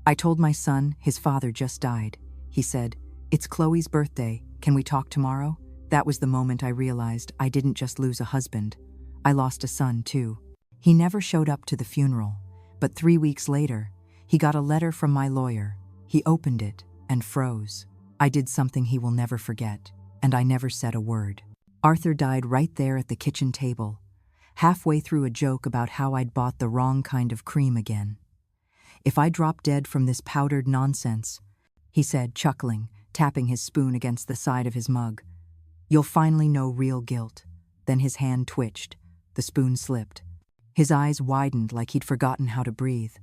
I told my son his father just died. He said, "It's Chloe's birthday. Can we talk tomorrow?" That was the moment I realized I didn't just lose a husband. I lost a son, too. He never showed up to the funeral, but 3 weeks later, he got a letter from my lawyer. He opened it and froze. I did something he will never forget, and I never said a word. Arthur died right there at the kitchen table, halfway through a joke about how I'd bought the wrong kind of cream again. "If I drop dead from this powdered nonsense," he said, chuckling, tapping his spoon against the side of his mug, "you'll finally know real guilt." Then his hand twitched. The spoon slipped. His eyes widened like he'd forgotten how to breathe.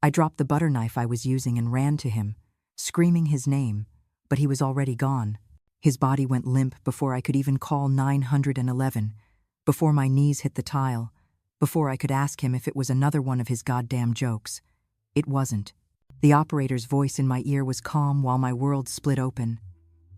I dropped the butter knife I was using and ran to him, screaming his name, but he was already gone. His body went limp before I could even call 911, before my knees hit the tile, before I could ask him if it was another one of his goddamn jokes. It wasn't. The operator's voice in my ear was calm while my world split open.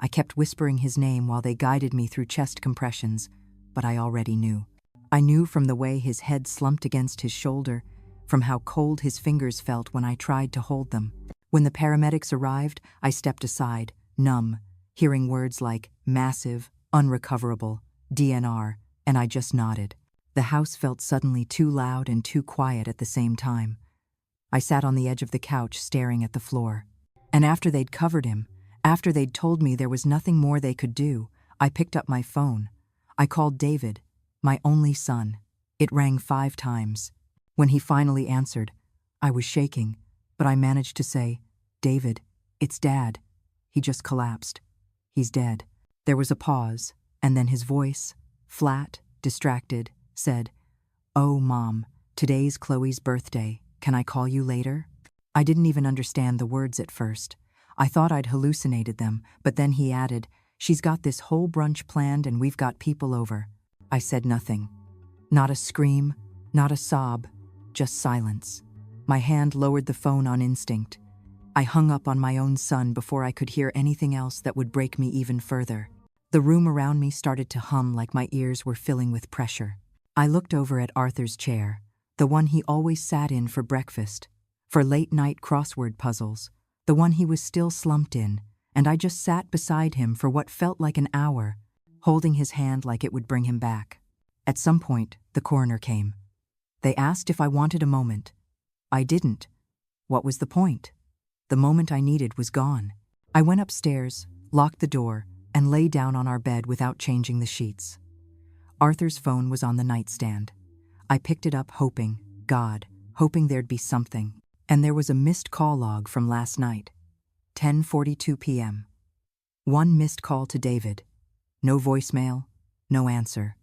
I kept whispering his name while they guided me through chest compressions, but I already knew. I knew from the way his head slumped against his shoulder, from how cold his fingers felt when I tried to hold them. When the paramedics arrived, I stepped aside, numb, hearing words like massive, unrecoverable, DNR, and I just nodded. The house felt suddenly too loud and too quiet at the same time. I sat on the edge of the couch staring at the floor. And after they'd covered him, after they'd told me there was nothing more they could do, I picked up my phone. I called David, my only son. It rang 5 times. When he finally answered, I was shaking, but I managed to say, "David, it's Dad." He just collapsed. "He's dead." There was a pause, and then his voice, flat, distracted, said, "Oh, Mom, today's Chloe's birthday. Can I call you later?" I didn't even understand the words at first. I thought I'd hallucinated them, but then he added, "She's got this whole brunch planned and we've got people over." I said nothing. Not a scream, not a sob, just silence. My hand lowered the phone on instinct. I hung up on my own son before I could hear anything else that would break me even further. The room around me started to hum like my ears were filling with pressure. I looked over at Arthur's chair, the one he always sat in for breakfast, for late-night crossword puzzles, the one he was still slumped in, and I just sat beside him for what felt like an hour, holding his hand like it would bring him back. At some point, the coroner came. They asked if I wanted a moment. I didn't. What was the point? The moment I needed was gone. I went upstairs, locked the door, and lay down on our bed without changing the sheets. Arthur's phone was on the nightstand. I picked it up hoping there'd be something. And there was a missed call log from last night. 10:42 p.m. 1 missed call to David. No voicemail, no answer.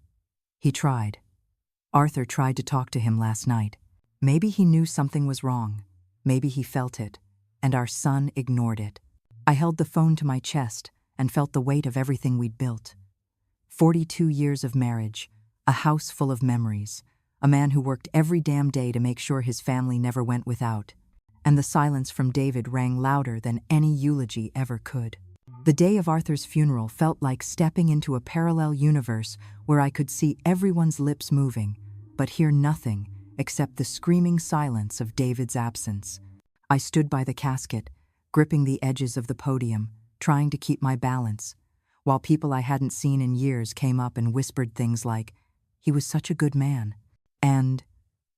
He tried. Arthur tried to talk to him last night. Maybe he knew something was wrong. Maybe he felt it. And our son ignored it. I held the phone to my chest and felt the weight of everything we'd built. 42 years of marriage, a house full of memories, a man who worked every damn day to make sure his family never went without. And the silence from David rang louder than any eulogy ever could. The day of Arthur's funeral felt like stepping into a parallel universe where I could see everyone's lips moving, but hear nothing except the screaming silence of David's absence. I stood by the casket, gripping the edges of the podium, trying to keep my balance, while people I hadn't seen in years came up and whispered things like, "He was such a good man," and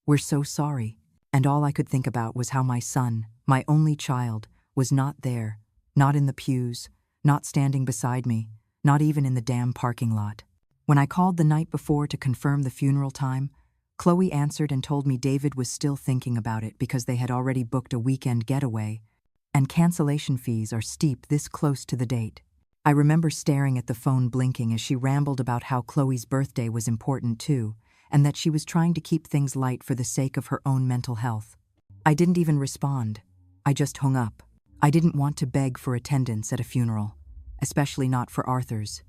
"We're so sorry." And all I could think about was how my son, my only child, was not there, not in the pews, not standing beside me, not even in the damn parking lot. When I called the night before to confirm the funeral time, Chloe answered and told me David was still thinking about it because they had already booked a weekend getaway, and cancellation fees are steep this close to the date. I remember staring at the phone blinking as she rambled about how Chloe's birthday was important too, and that she was trying to keep things light for the sake of her own mental health. I didn't even respond. I just hung up. I didn't want to beg for attendance at a funeral, especially not for Arthur's.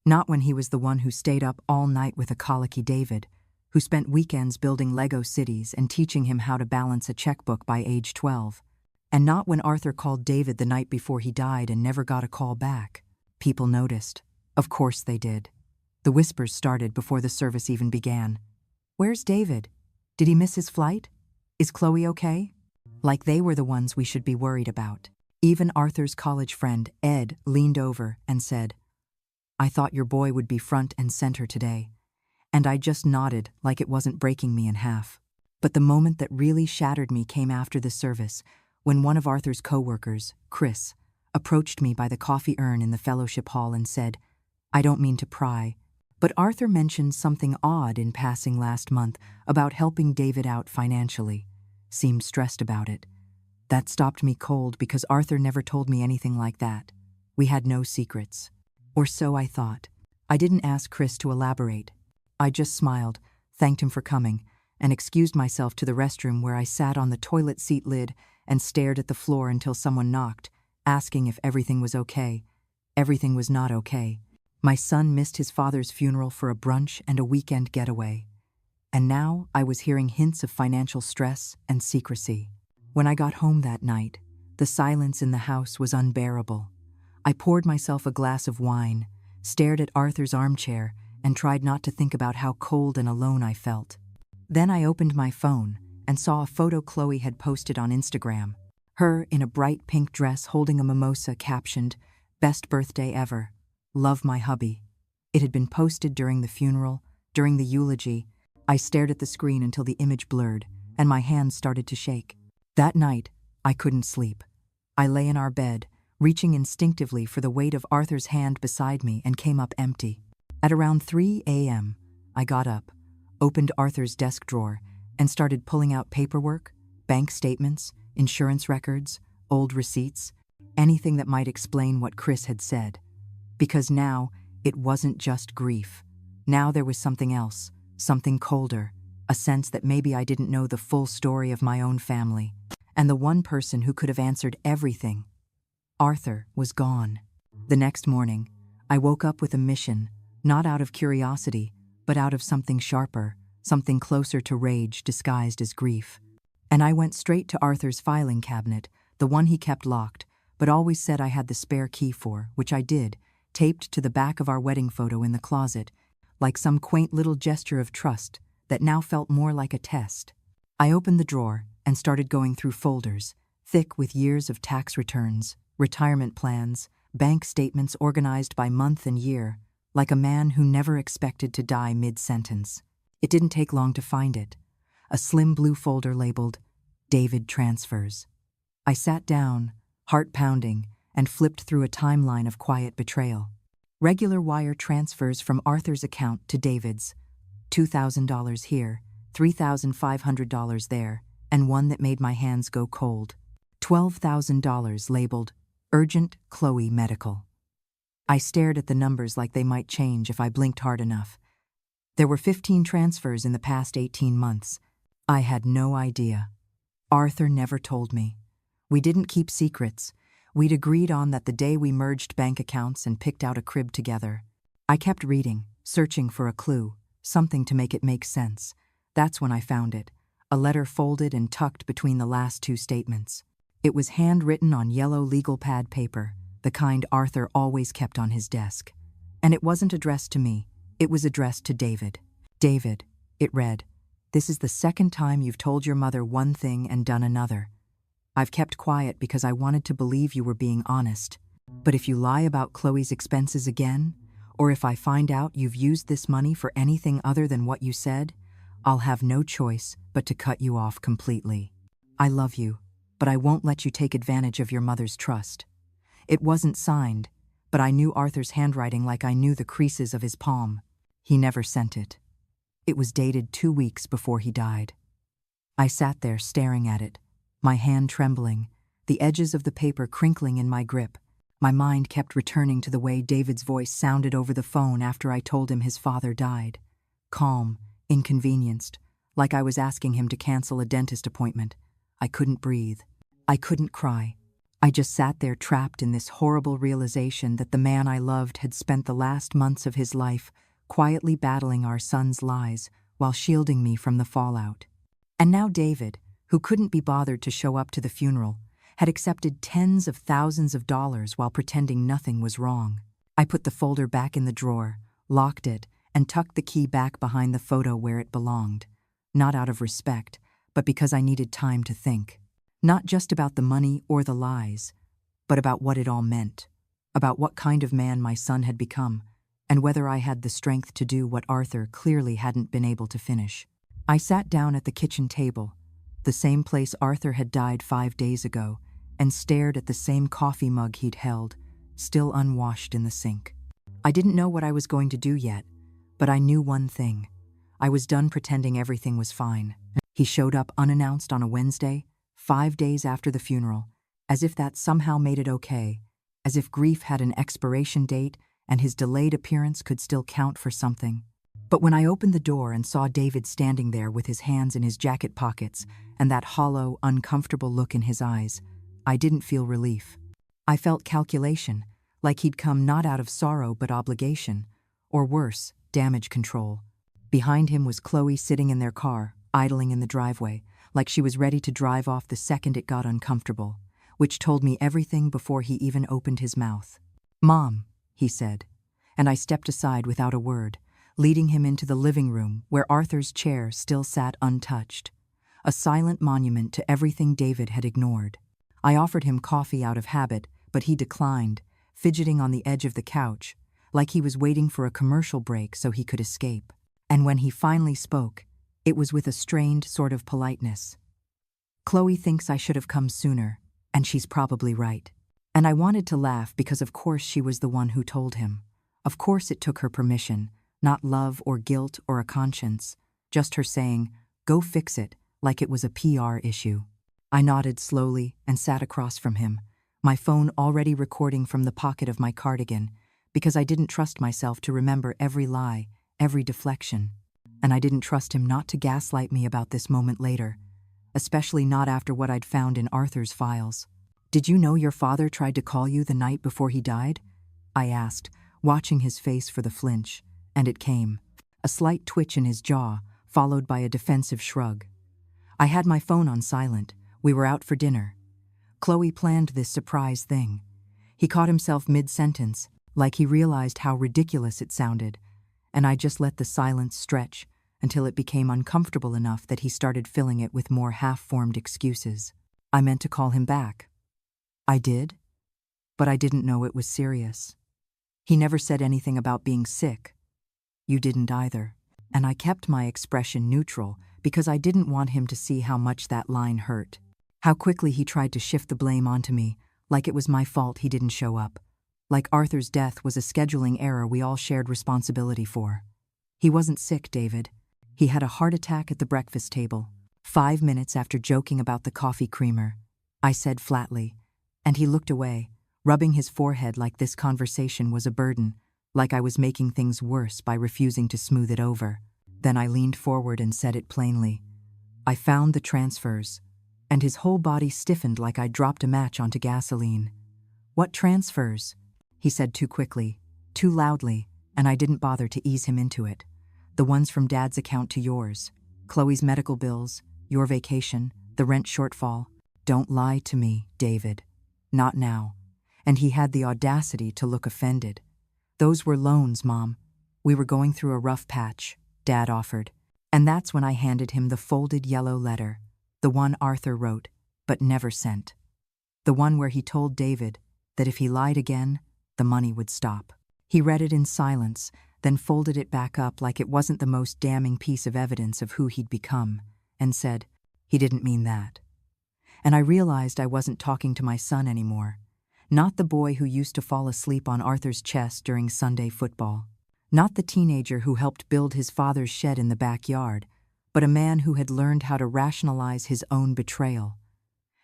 Not when he was the one who stayed up all night with a colicky David, who spent weekends building Lego cities and teaching him how to balance a checkbook by age 12. And not when Arthur called David the night before he died and never got a call back. People noticed. Of course they did. The whispers started before the service even began. "Where's David? Did he miss his flight? Is Chloe okay?" like they were the ones we should be worried about. Even Arthur's college friend, Ed, leaned over and said, "I thought your boy would be front and center today." And I just nodded like it wasn't breaking me in half. But the moment that really shattered me came after the service, when one of Arthur's co-workers, Chris, approached me by the coffee urn in the fellowship hall and said, "I don't mean to pry, but Arthur mentioned something odd in passing last month about helping David out financially. Seemed stressed about it." That stopped me cold because Arthur never told me anything like that. We had no secrets. Or so I thought. I didn't ask Chris to elaborate. I just smiled, thanked him for coming, and excused myself to the restroom, where I sat on the toilet seat lid and stared at the floor until someone knocked, asking if everything was okay. Everything was not okay. My son missed his father's funeral for a brunch and a weekend getaway. And now I was hearing hints of financial stress and secrecy. When I got home that night, the silence in the house was unbearable. I poured myself a glass of wine, stared at Arthur's armchair, and tried not to think about how cold and alone I felt. Then I opened my phone and saw a photo Chloe had posted on Instagram. Her in a bright pink dress holding a mimosa, captioned, "Best birthday ever. Love, my hubby." It had been posted during the funeral, during the eulogy. I stared at the screen until the image blurred, and my hands started to shake. That night, I couldn't sleep. I lay in our bed, reaching instinctively for the weight of Arthur's hand beside me, and came up empty. At around 3 a.m., I got up, opened Arthur's desk drawer, and started pulling out paperwork, bank statements, insurance records, old receipts, anything that might explain what Chris had said. Because now, it wasn't just grief. Now there was something else, something colder, a sense that maybe I didn't know the full story of my own family. And the one person who could have answered everything, Arthur, was gone. The next morning, I woke up with a mission, not out of curiosity, but out of something sharper, something closer to rage disguised as grief. And I went straight to Arthur's filing cabinet, the one he kept locked, but always said I had the spare key for, which I did, taped to the back of our wedding photo in the closet, like some quaint little gesture of trust that now felt more like a test. I opened the drawer and started going through folders, thick with years of tax returns, retirement plans, bank statements organized by month and year, like a man who never expected to die mid-sentence. It didn't take long to find it. A slim blue folder labeled David Transfers. I sat down, heart pounding, and flipped through a timeline of quiet betrayal. Regular wire transfers from Arthur's account to David's. $2,000 here, $3,500 there, and one that made my hands go cold. $12,000 labeled Urgent Chloe Medical. I stared at the numbers like they might change if I blinked hard enough. There were 15 transfers in the past 18 months. I had no idea. Arthur never told me. We didn't keep secrets. We'd agreed on that the day we merged bank accounts and picked out a crib together. I kept reading, searching for a clue, something to make it make sense. That's when I found it, a letter folded and tucked between the last two statements. It was handwritten on yellow legal pad paper, the kind Arthur always kept on his desk. And it wasn't addressed to me, it was addressed to David. "David," it read, "this is the second time you've told your mother one thing and done another. I've kept quiet because I wanted to believe you were being honest. But if you lie about Chloe's expenses again, or if I find out you've used this money for anything other than what you said, I'll have no choice but to cut you off completely. I love you, but I won't let you take advantage of your mother's trust." It wasn't signed, but I knew Arthur's handwriting like I knew the creases of his palm. He never sent it. It was dated 2 weeks before he died. I sat there staring at it, my hand trembling, the edges of the paper crinkling in my grip. My mind kept returning to the way David's voice sounded over the phone after I told him his father died. Calm, inconvenienced, like I was asking him to cancel a dentist appointment. I couldn't breathe. I couldn't cry. I just sat there trapped in this horrible realization that the man I loved had spent the last months of his life quietly battling our son's lies while shielding me from the fallout. And now David, who couldn't be bothered to show up to the funeral, had accepted tens of thousands of dollars while pretending nothing was wrong. I put the folder back in the drawer, locked it, and tucked the key back behind the photo where it belonged. Not out of respect, but because I needed time to think. Not just about the money or the lies, but about what it all meant, about what kind of man my son had become, and whether I had the strength to do what Arthur clearly hadn't been able to finish. I sat down at the kitchen table, the same place Arthur had died 5 days ago, and stared at the same coffee mug he'd held, still unwashed in the sink. I didn't know what I was going to do yet, but I knew one thing. I was done pretending everything was fine. He showed up unannounced on a Wednesday, 5 days after the funeral, as if that somehow made it okay, as if grief had an expiration date and his delayed appearance could still count for something. But when I opened the door and saw David standing there with his hands in his jacket pockets and that hollow, uncomfortable look in his eyes, I didn't feel relief. I felt calculation, like he'd come not out of sorrow but obligation, or worse, damage control. Behind him was Chloe sitting in their car, idling in the driveway, like she was ready to drive off the second it got uncomfortable, which told me everything before he even opened his mouth. "Mom," he said, and I stepped aside without a word, leading him into the living room where Arthur's chair still sat untouched, a silent monument to everything David had ignored. I offered him coffee out of habit, but he declined, fidgeting on the edge of the couch, like he was waiting for a commercial break so he could escape. And when he finally spoke, it was with a strained sort of politeness. "Chloe thinks I should have come sooner, and she's probably right." And I wanted to laugh because of course she was the one who told him. Of course it took her permission, not love or guilt or a conscience, just her saying, "Go fix it," like it was a PR issue. I nodded slowly and sat across from him, my phone already recording from the pocket of my cardigan, because I didn't trust myself to remember every lie, every deflection. And I didn't trust him not to gaslight me about this moment later, especially not after what I'd found in Arthur's files. "Did you know your father tried to call you the night before he died?" I asked, watching his face for the flinch, and it came. A slight twitch in his jaw, followed by a defensive shrug. I had my phone on silent. We were out for dinner. Chloe planned this surprise thing. He caught himself mid-sentence, like he realized how ridiculous it sounded, and I just let the silence stretch until it became uncomfortable enough that he started filling it with more half-formed excuses. I meant to call him back. I did, but I didn't know it was serious. He never said anything about being sick. You didn't either. And I kept my expression neutral because I didn't want him to see how much that line hurt. How quickly he tried to shift the blame onto me, like it was my fault he didn't show up. Like Arthur's death was a scheduling error we all shared responsibility for. He wasn't sick, David. He had a heart attack at the breakfast table. 5 minutes after joking about the coffee creamer, I said flatly, and he looked away, rubbing his forehead like this conversation was a burden, like I was making things worse by refusing to smooth it over. Then I leaned forward and said it plainly. I found the transfers, and his whole body stiffened like I dropped a match onto gasoline. "What transfers?" he said too quickly, too loudly, and I didn't bother to ease him into it. "The ones from Dad's account to yours. Chloe's medical bills, your vacation, the rent shortfall." "Don't lie to me, David. Not now." And he had the audacity to look offended. "Those were loans, Mom. We were going through a rough patch," Dad offered. And that's when I handed him the folded yellow letter, the one Arthur wrote, but never sent. The one where he told David that if he lied again, the money would stop. He read it in silence, then folded it back up like it wasn't the most damning piece of evidence of who he'd become, and said, "He didn't mean that." And I realized I wasn't talking to my son anymore. Not the boy who used to fall asleep on Arthur's chest during Sunday football. Not the teenager who helped build his father's shed in the backyard, but a man who had learned how to rationalize his own betrayal.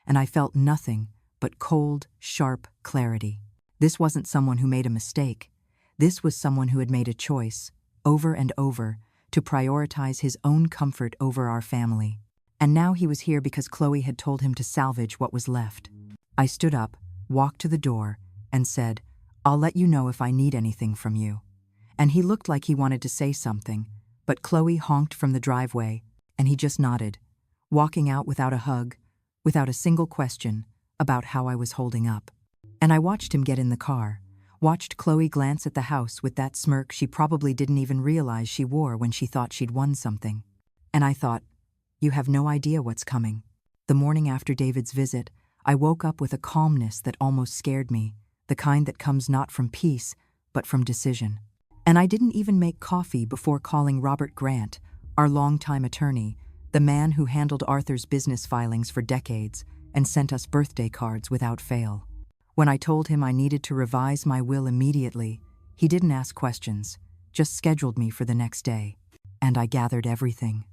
And I felt nothing but cold, sharp clarity. This wasn't someone who made a mistake. This was someone who had made a choice, over and over, to prioritize his own comfort over our family. And now he was here because Chloe had told him to salvage what was left. I stood up, walked to the door, and said, "I'll let you know if I need anything from you." And he looked like he wanted to say something, but Chloe honked from the driveway, and he just nodded, walking out without a hug, without a single question about how I was holding up. And I watched him get in the car, watched Chloe glance at the house with that smirk she probably didn't even realize she wore when she thought she'd won something. And I thought, you have no idea what's coming. The morning after David's visit, I woke up with a calmness that almost scared me, the kind that comes not from peace, but from decision. And I didn't even make coffee before calling Robert Grant, our longtime attorney, the man who handled Arthur's business filings for decades and sent us birthday cards without fail. When I told him I needed to revise my will immediately, he didn't ask questions, just scheduled me for the next day. And I gathered everything.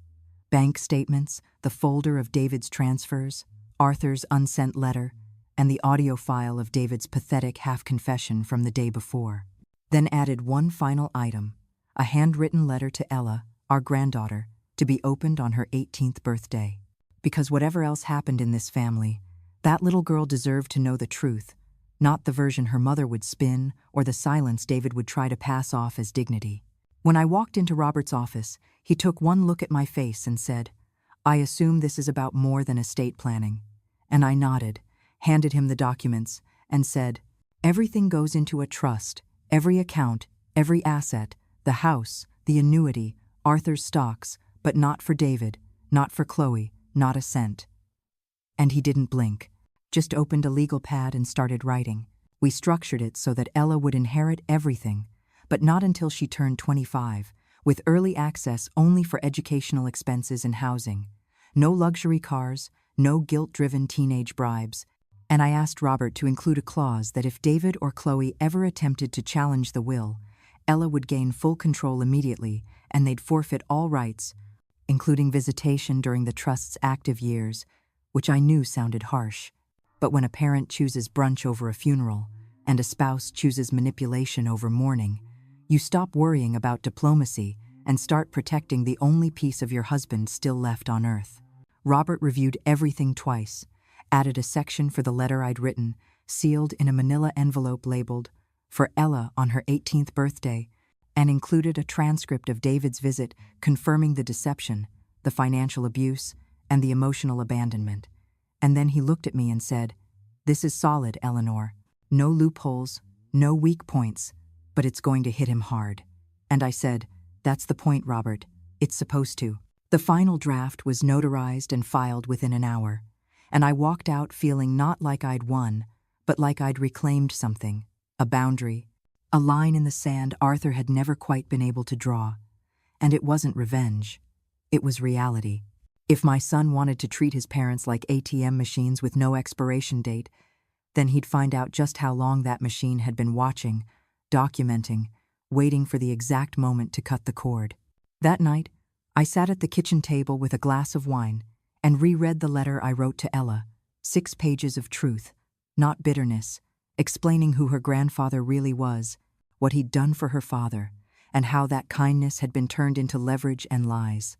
Bank statements, the folder of David's transfers, Arthur's unsent letter, and the audio file of David's pathetic half-confession from the day before. Then added one final item, a handwritten letter to Ella, our granddaughter, to be opened on her 18th birthday. Because whatever else happened in this family, that little girl deserved to know the truth, not the version her mother would spin or the silence David would try to pass off as dignity. When I walked into Robert's office, he took one look at my face and said, "I assume this is about more than estate planning." And I nodded, handed him the documents, and said, "Everything goes into a trust, every account, every asset, the house, the annuity, Arthur's stocks, but not for David, not for Chloe, not a cent." And he didn't blink, just opened a legal pad and started writing. We structured it so that Ella would inherit everything, but not until she turned 25, with early access only for educational expenses and housing. No luxury cars, no guilt-driven teenage bribes. And I asked Robert to include a clause that if David or Chloe ever attempted to challenge the will, Ella would gain full control immediately, and they'd forfeit all rights, including visitation during the trust's active years, which I knew sounded harsh. But when a parent chooses brunch over a funeral, and a spouse chooses manipulation over mourning, you stop worrying about diplomacy and start protecting the only piece of your husband still left on earth. Robert reviewed everything twice, added a section for the letter I'd written, sealed in a manila envelope labeled, "For Ella on her 18th birthday," and included a transcript of David's visit confirming the deception, the financial abuse, and the emotional abandonment. And then he looked at me and said, "This is solid, Eleanor. No loopholes, no weak points, but it's going to hit him hard." And I said, "That's the point, Robert. It's supposed to." The final draft was notarized and filed within an hour, and I walked out feeling not like I'd won, but like I'd reclaimed something, a boundary, a line in the sand Arthur had never quite been able to draw. And it wasn't revenge. It was reality. If my son wanted to treat his parents like ATM machines with no expiration date, then he'd find out just how long that machine had been watching, documenting, waiting for the exact moment to cut the cord. That night, I sat at the kitchen table with a glass of wine and reread the letter I wrote to Ella, 6 pages of truth, not bitterness, explaining who her grandfather really was, what he'd done for her father, and how that kindness had been turned into leverage and lies.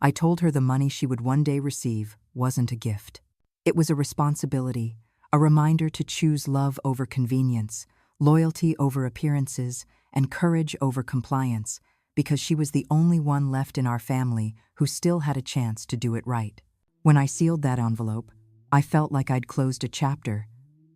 I told her the money she would one day receive wasn't a gift. It was a responsibility, a reminder to choose love over convenience, loyalty over appearances, and courage over compliance, because she was the only one left in our family who still had a chance to do it right. When I sealed that envelope, I felt like I'd closed a chapter,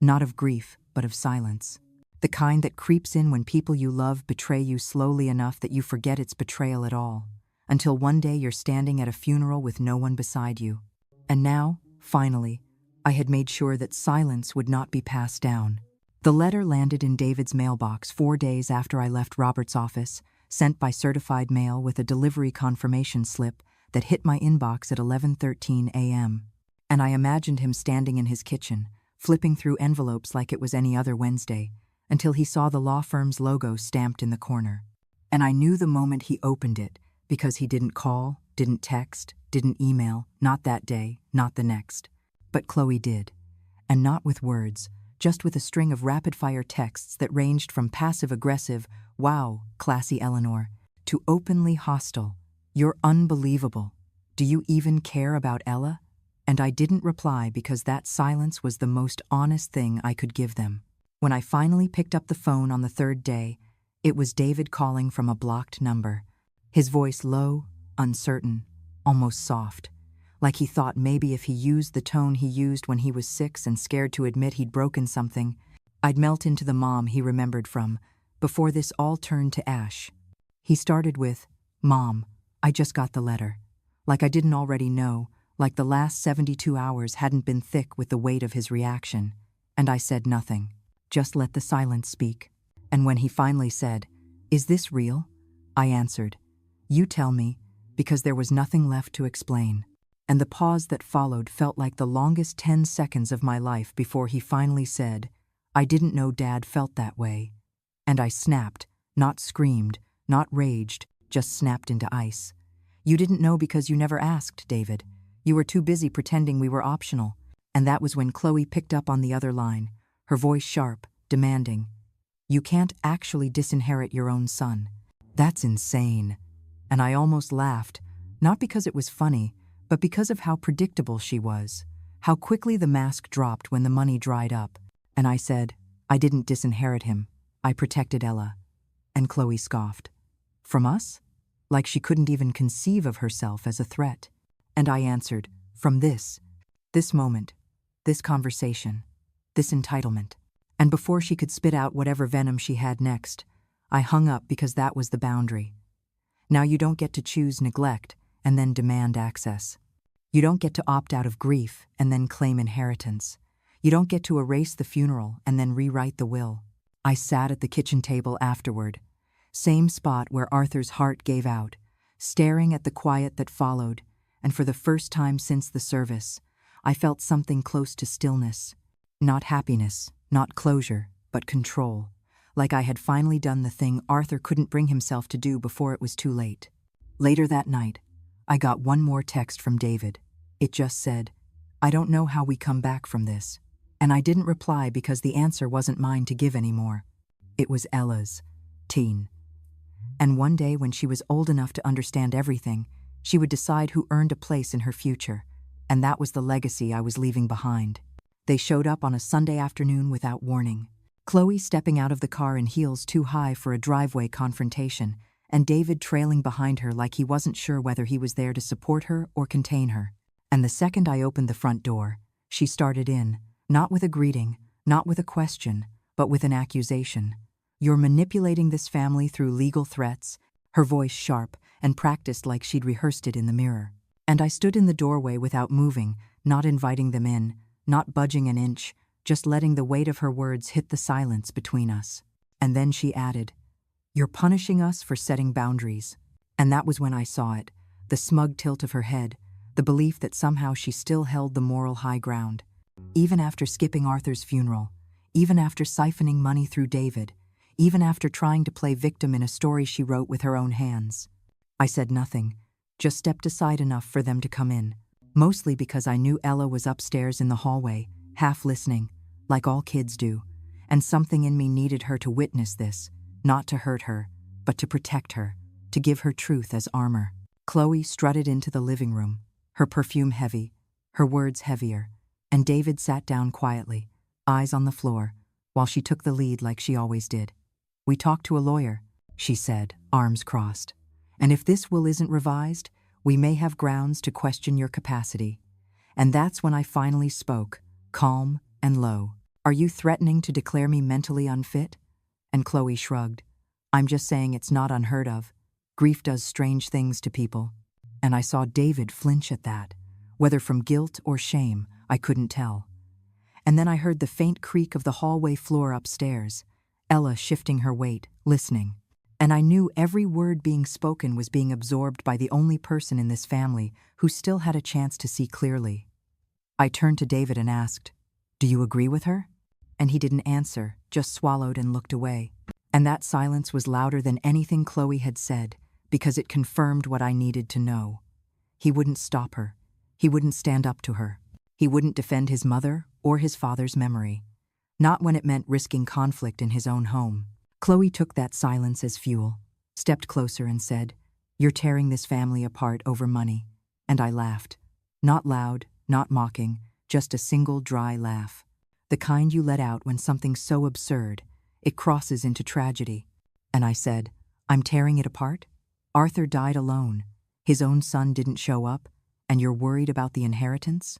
not of grief, but of silence. The kind that creeps in when people you love betray you slowly enough that you forget it's betrayal at all, until one day you're standing at a funeral with no one beside you. And now, finally, I had made sure that silence would not be passed down. The letter landed in David's mailbox 4 days after I left Robert's office, sent by certified mail with a delivery confirmation slip that hit my inbox at 11:13 a.m. And I imagined him standing in his kitchen, flipping through envelopes like it was any other Wednesday, until he saw the law firm's logo stamped in the corner. And I knew the moment he opened it, because he didn't call, didn't text, didn't email, not that day, not the next. But Chloe did, and not with words, just with a string of rapid-fire texts that ranged from passive-aggressive, "Wow, classy Eleanor," to openly hostile, "You're unbelievable. Do you even care about Ella?" And I didn't reply because that silence was the most honest thing I could give them. When I finally picked up the phone on the 3rd day, it was David calling from a blocked number. His voice low, uncertain, almost soft, like he thought maybe if he used the tone he used when he was 6 and scared to admit he'd broken something, I'd melt into the mom he remembered from, before this all turned to ash. He started with, "Mom, I just got the letter." Like I didn't already know, like the last 72 hours hadn't been thick with the weight of his reaction, and I said nothing. Just let the silence speak. And when he finally said, "Is this real?" I answered, "You tell me," because there was nothing left to explain. And the pause that followed felt like the longest 10 seconds of my life before he finally said, "I didn't know Dad felt that way." And I snapped, not screamed, not raged, just snapped into ice. "You didn't know because you never asked, David. You were too busy pretending we were optional." And that was when Chloe picked up on the other line, her voice sharp, demanding, "You can't actually disinherit your own son. That's insane." And I almost laughed, not because it was funny, but because of how predictable she was, how quickly the mask dropped when the money dried up. And I said, "I didn't disinherit him. I protected Ella." And Chloe scoffed. "From us?" Like she couldn't even conceive of herself as a threat. And I answered, "From this moment, this conversation, this entitlement." And before she could spit out whatever venom she had next, I hung up because that was the boundary. Now you don't get to choose neglect and then demand access. You don't get to opt out of grief and then claim inheritance. You don't get to erase the funeral and then rewrite the will. I sat at the kitchen table afterward, same spot where Arthur's heart gave out, staring at the quiet that followed, and for the first time since the service, I felt something close to stillness. Not happiness, not closure, but control. Like I had finally done the thing Arthur couldn't bring himself to do before it was too late. Later that night, I got one more text from David. It just said, "I don't know how we come back from this." And I didn't reply because the answer wasn't mine to give anymore. It was Ella's, teen. And one day when she was old enough to understand everything, she would decide who earned a place in her future. And that was the legacy I was leaving behind. They showed up on a Sunday afternoon without warning. Chloe stepping out of the car in heels too high for a driveway confrontation, and David trailing behind her like he wasn't sure whether he was there to support her or contain her. And the second I opened the front door, she started in, not with a greeting, not with a question, but with an accusation. "You're manipulating this family through legal threats," her voice sharp and practiced like she'd rehearsed it in the mirror. And I stood in the doorway without moving, not inviting them in, not budging an inch, just letting the weight of her words hit the silence between us. And then she added, "You're punishing us for setting boundaries." And that was when I saw it, the smug tilt of her head, the belief that somehow she still held the moral high ground. Even after skipping Arthur's funeral, even after siphoning money through David, even after trying to play victim in a story she wrote with her own hands. I said nothing, just stepped aside enough for them to come in, mostly because I knew Ella was upstairs in the hallway, half listening, like all kids do, and something in me needed her to witness this, not to hurt her, but to protect her, to give her truth as armor. Chloe strutted into the living room, her perfume heavy, her words heavier, and David sat down quietly, eyes on the floor, while she took the lead like she always did. "We talked to a lawyer," she said, arms crossed. "And if this will isn't revised, we may have grounds to question your capacity." And that's when I finally spoke, calm and low. "Are you threatening to declare me mentally unfit?" And Chloe shrugged. "I'm just saying it's not unheard of. Grief does strange things to people." And I saw David flinch at that, whether from guilt or shame, I couldn't tell. And then I heard the faint creak of the hallway floor upstairs, Ella shifting her weight, listening. And I knew every word being spoken was being absorbed by the only person in this family who still had a chance to see clearly. I turned to David and asked, "Do you agree with her?" And he didn't answer, just swallowed and looked away. And that silence was louder than anything Chloe had said, because it confirmed what I needed to know. He wouldn't stop her. He wouldn't stand up to her. He wouldn't defend his mother or his father's memory. Not when it meant risking conflict in his own home. Chloe took that silence as fuel, stepped closer and said, "You're tearing this family apart over money." And I laughed. Not loud, not mocking, just a single dry laugh. The kind you let out when something's so absurd, it crosses into tragedy. And I said, "I'm tearing it apart? Arthur died alone. His own son didn't show up, and you're worried about the inheritance?"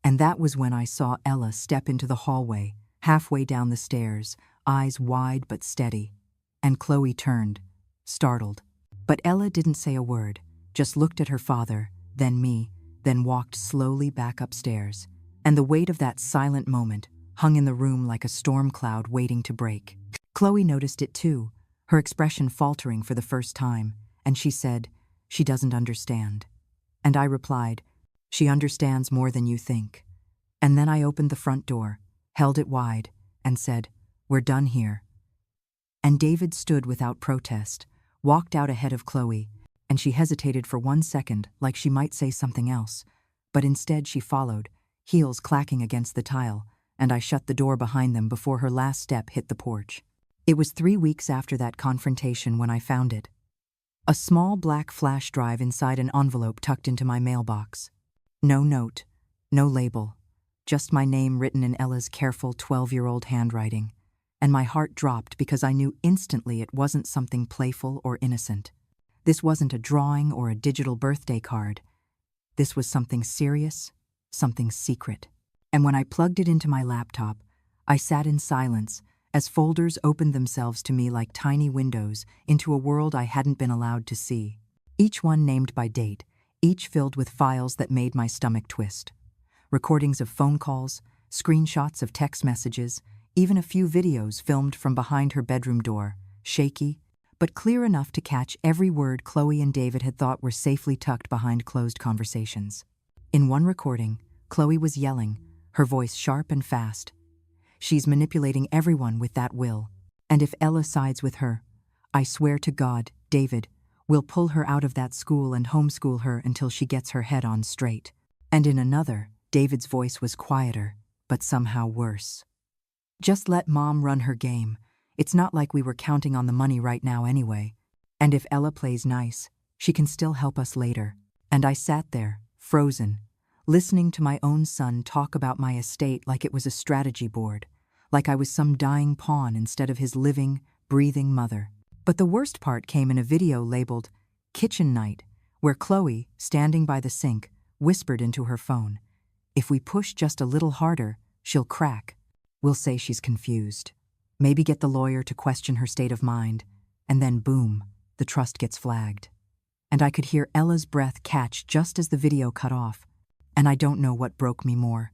And that was when I saw Ella step into the hallway, halfway down the stairs, eyes wide but steady. And Chloe turned, startled. But Ella didn't say a word, just looked at her father, then me, then walked slowly back upstairs, and the weight of that silent moment hung in the room like a storm cloud waiting to break. Chloe noticed it too, her expression faltering for the first time, and she said, "She doesn't understand." And I replied, "She understands more than you think." And then I opened the front door, held it wide, and said, "We're done here." And David stood without protest, walked out ahead of Chloe, and she hesitated for 1 second like she might say something else, but instead she followed, heels clacking against the tile, and I shut the door behind them before her last step hit the porch. It was 3 weeks after that confrontation when I found it. A small black flash drive inside an envelope tucked into my mailbox. No note, no label, just my name written in Ella's careful 12-year-old handwriting. And my heart dropped because I knew instantly it wasn't something playful or innocent. This wasn't a drawing or a digital birthday card. This was something serious, something secret. And when I plugged it into my laptop, I sat in silence as folders opened themselves to me like tiny windows into a world I hadn't been allowed to see. Each one named by date, each filled with files that made my stomach twist. Recordings of phone calls, screenshots of text messages, even a few videos filmed from behind her bedroom door, shaky, but clear enough to catch every word Chloe and David had thought were safely tucked behind closed conversations. In one recording, Chloe was yelling, her voice sharp and fast. "She's manipulating everyone with that will. And if Ella sides with her, I swear to God, David, we'll pull her out of that school and homeschool her until she gets her head on straight." And in another, David's voice was quieter, but somehow worse. "Just let Mom run her game. It's not like we were counting on the money right now anyway. And if Ella plays nice, she can still help us later." And I sat there, frozen, listening to my own son talk about my estate like it was a strategy board, like I was some dying pawn instead of his living, breathing mother. But the worst part came in a video labeled "Kitchen Night," where Chloe, standing by the sink, whispered into her phone, "If we push just a little harder, she'll crack. We'll say she's confused. Maybe get the lawyer to question her state of mind, and then boom, the trust gets flagged." And I could hear Ella's breath catch just as the video cut off. And I don't know what broke me more,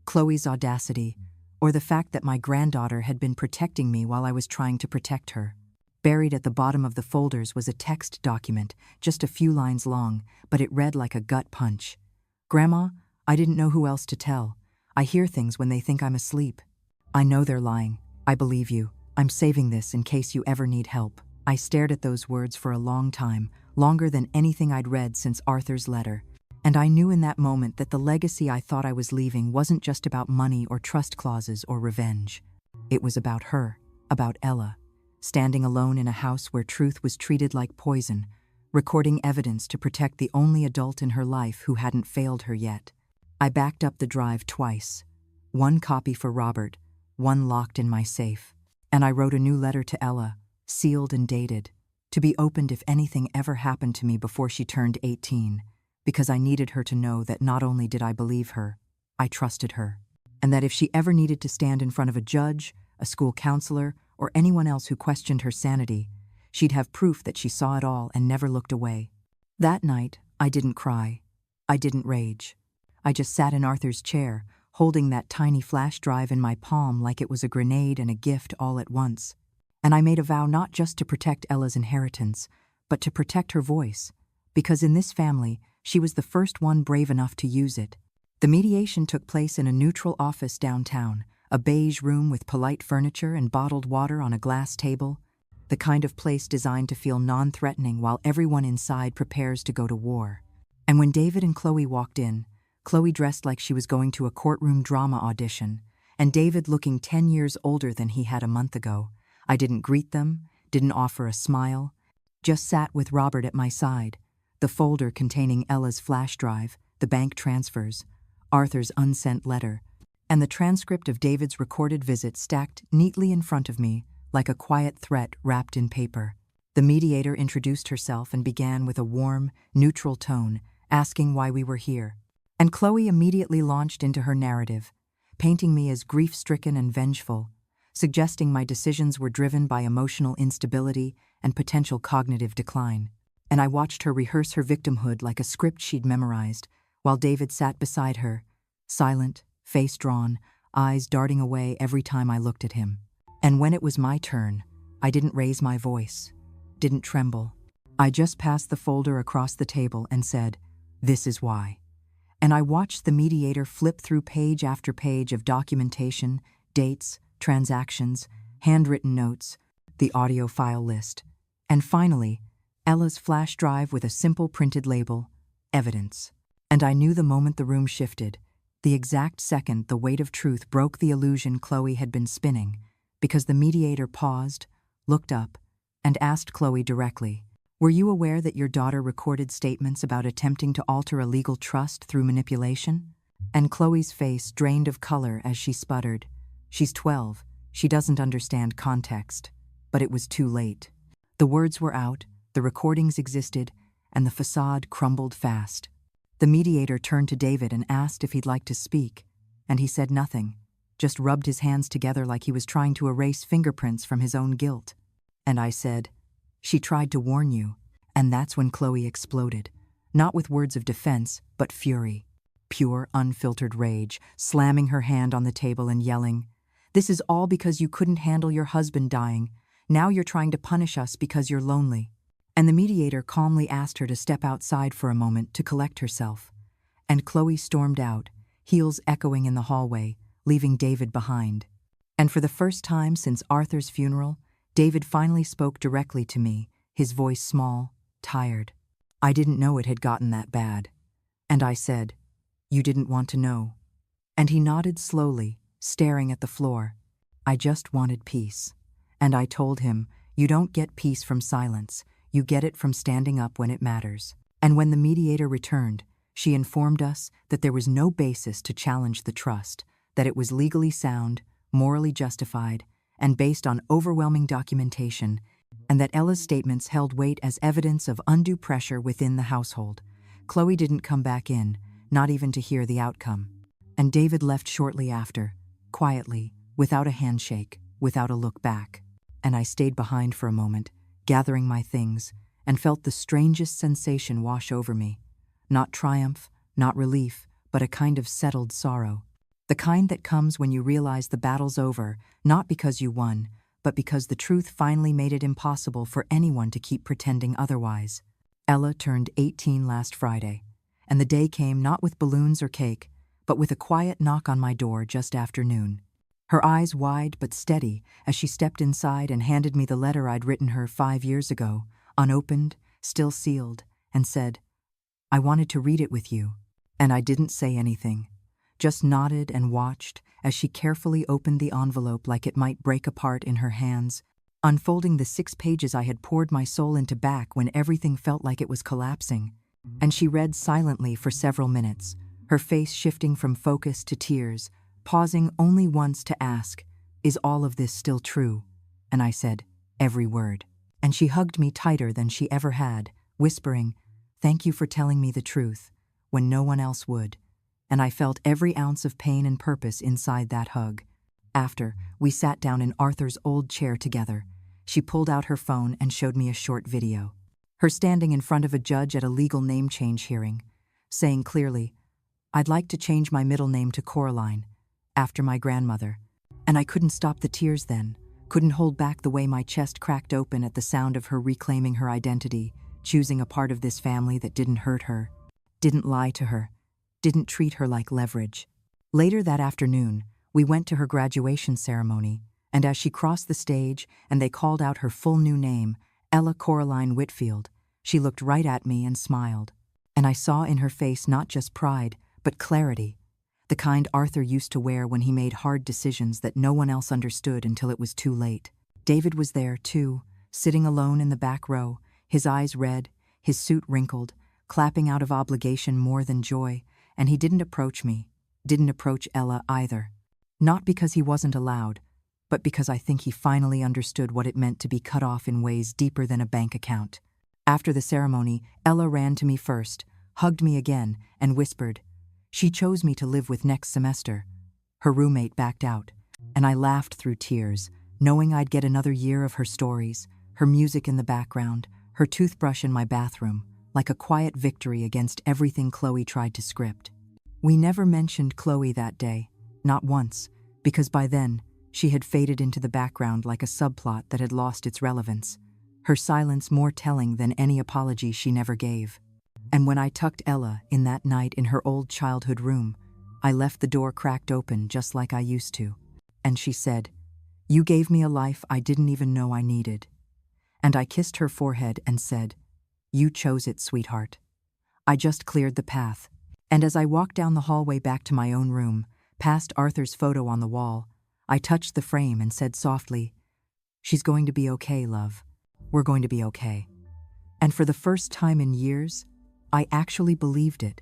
Chloe's audacity, or the fact that my granddaughter had been protecting me while I was trying to protect her. Buried at the bottom of the folders was a text document, just a few lines long, but it read like a gut punch. "Grandma, I didn't know who else to tell. I hear things when they think I'm asleep. I know they're lying. I believe you. I'm saving this in case you ever need help." I stared at those words for a long time, longer than anything I'd read since Arthur's letter. And I knew in that moment that the legacy I thought I was leaving wasn't just about money or trust clauses or revenge. It was about her, about Ella, standing alone in a house where truth was treated like poison, recording evidence to protect the only adult in her life who hadn't failed her yet. I backed up the drive twice, one copy for Robert, one locked in my safe, and I wrote a new letter to Ella, sealed and dated, to be opened if anything ever happened to me before she turned 18. Because I needed her to know that not only did I believe her, I trusted her, and that if she ever needed to stand in front of a judge, a school counselor, or anyone else who questioned her sanity, she'd have proof that she saw it all and never looked away. That night, I didn't cry. I didn't rage. I just sat in Arthur's chair, holding that tiny flash drive in my palm like it was a grenade and a gift all at once. And I made a vow not just to protect Ella's inheritance, but to protect her voice, because in this family, she was the first one brave enough to use it. The mediation took place in a neutral office downtown, a beige room with polite furniture and bottled water on a glass table, the kind of place designed to feel non-threatening while everyone inside prepares to go to war. And when David and Chloe walked in, Chloe dressed like she was going to a courtroom drama audition, and David looking 10 years older than he had a month ago, I didn't greet them, didn't offer a smile, just sat with Robert at my side, the folder containing Ella's flash drive, the bank transfers, Arthur's unsent letter, and the transcript of David's recorded visit stacked neatly in front of me like a quiet threat wrapped in paper. The mediator introduced herself and began with a warm, neutral tone, asking why we were here. And Chloe immediately launched into her narrative, painting me as grief-stricken and vengeful, suggesting my decisions were driven by emotional instability and potential cognitive decline. And I watched her rehearse her victimhood like a script she'd memorized, while David sat beside her, silent, face drawn, eyes darting away every time I looked at him. And when it was my turn, I didn't raise my voice, didn't tremble. I just passed the folder across the table and said, "This is why." And I watched the mediator flip through page after page of documentation, dates, transactions, handwritten notes, the audio file list, and finally, Ella's flash drive with a simple printed label, evidence. And I knew the moment the room shifted, the exact second the weight of truth broke the illusion Chloe had been spinning, because the mediator paused, looked up, and asked Chloe directly, "Were you aware that your daughter recorded statements about attempting to alter a legal trust through manipulation?" And Chloe's face drained of color as she sputtered, "She's 12, she doesn't understand context." But it was too late. The words were out, the recordings existed, and the facade crumbled fast. The mediator turned to David and asked if he'd like to speak, and he said nothing, just rubbed his hands together like he was trying to erase fingerprints from his own guilt. And I said, "She tried to warn you." And that's when Chloe exploded, not with words of defense, but fury. Pure, unfiltered rage, slamming her hand on the table and yelling, "This is all because you couldn't handle your husband dying. Now you're trying to punish us because you're lonely." And the mediator calmly asked her to step outside for a moment to collect herself. And Chloe stormed out, heels echoing in the hallway, leaving David behind. And for the first time since Arthur's funeral, David finally spoke directly to me, his voice small, tired. I didn't know it had gotten that bad. And I said, "You didn't want to know." And he nodded slowly, staring at the floor. "I just wanted peace." And I told him, "You don't get peace from silence. You get it from standing up when it matters." And when the mediator returned, she informed us that there was no basis to challenge the trust, that it was legally sound, morally justified, and based on overwhelming documentation, and that Ella's statements held weight as evidence of undue pressure within the household. Chloe didn't come back in, not even to hear the outcome. And David left shortly after, quietly, without a handshake, without a look back. And I stayed behind for a moment, gathering my things, and felt the strangest sensation wash over me. Not triumph, not relief, but a kind of settled sorrow. The kind that comes when you realize the battle's over, not because you won, but because the truth finally made it impossible for anyone to keep pretending otherwise. Ella turned 18 last Friday, and the day came not with balloons or cake, but with a quiet knock on my door just after noon. Her eyes wide but steady as she stepped inside and handed me the letter I'd written her 5 years ago, unopened, still sealed, and said, "I wanted to read it with you." And I didn't say anything, just nodded and watched as she carefully opened the envelope like it might break apart in her hands, unfolding the 6 pages I had poured my soul into back when everything felt like it was collapsing. And she read silently for several minutes, her face shifting from focus to tears, pausing only once to ask, "Is all of this still true?" And I said, "Every word." And she hugged me tighter than she ever had, whispering, "Thank you for telling me the truth," when no one else would. And I felt every ounce of pain and purpose inside that hug. After, we sat down in Arthur's old chair together. She pulled out her phone and showed me a short video. Her standing in front of a judge at a legal name change hearing, saying clearly, "I'd like to change my middle name to Coraline, after my grandmother." And I couldn't stop the tears then, couldn't hold back the way my chest cracked open at the sound of her reclaiming her identity, choosing a part of this family that didn't hurt her, didn't lie to her, didn't treat her like leverage. Later that afternoon, we went to her graduation ceremony, and as she crossed the stage and they called out her full new name, Ella Coraline Whitfield, she looked right at me and smiled. And I saw in her face not just pride, but clarity, the kind Arthur used to wear when he made hard decisions that no one else understood until it was too late. David was there, too, sitting alone in the back row, his eyes red, his suit wrinkled, clapping out of obligation more than joy, and he didn't approach me, didn't approach Ella either. Not because he wasn't allowed, but because I think he finally understood what it meant to be cut off in ways deeper than a bank account. After the ceremony, Ella ran to me first, hugged me again, and whispered, "She chose me to live with next semester." Her roommate backed out, and I laughed through tears, knowing I'd get another year of her stories, her music in the background, her toothbrush in my bathroom, like a quiet victory against everything Chloe tried to script. We never mentioned Chloe that day, not once, because by then, she had faded into the background like a subplot that had lost its relevance, her silence more telling than any apology she never gave. And when I tucked Ella in that night in her old childhood room, I left the door cracked open just like I used to. And she said, "You gave me a life I didn't even know I needed." And I kissed her forehead and said, "You chose it, sweetheart." I just cleared the path. And as I walked down the hallway back to my own room, past Arthur's photo on the wall, I touched the frame and said softly, "She's going to be okay, love. We're going to be okay." And for the first time in years, I actually believed it.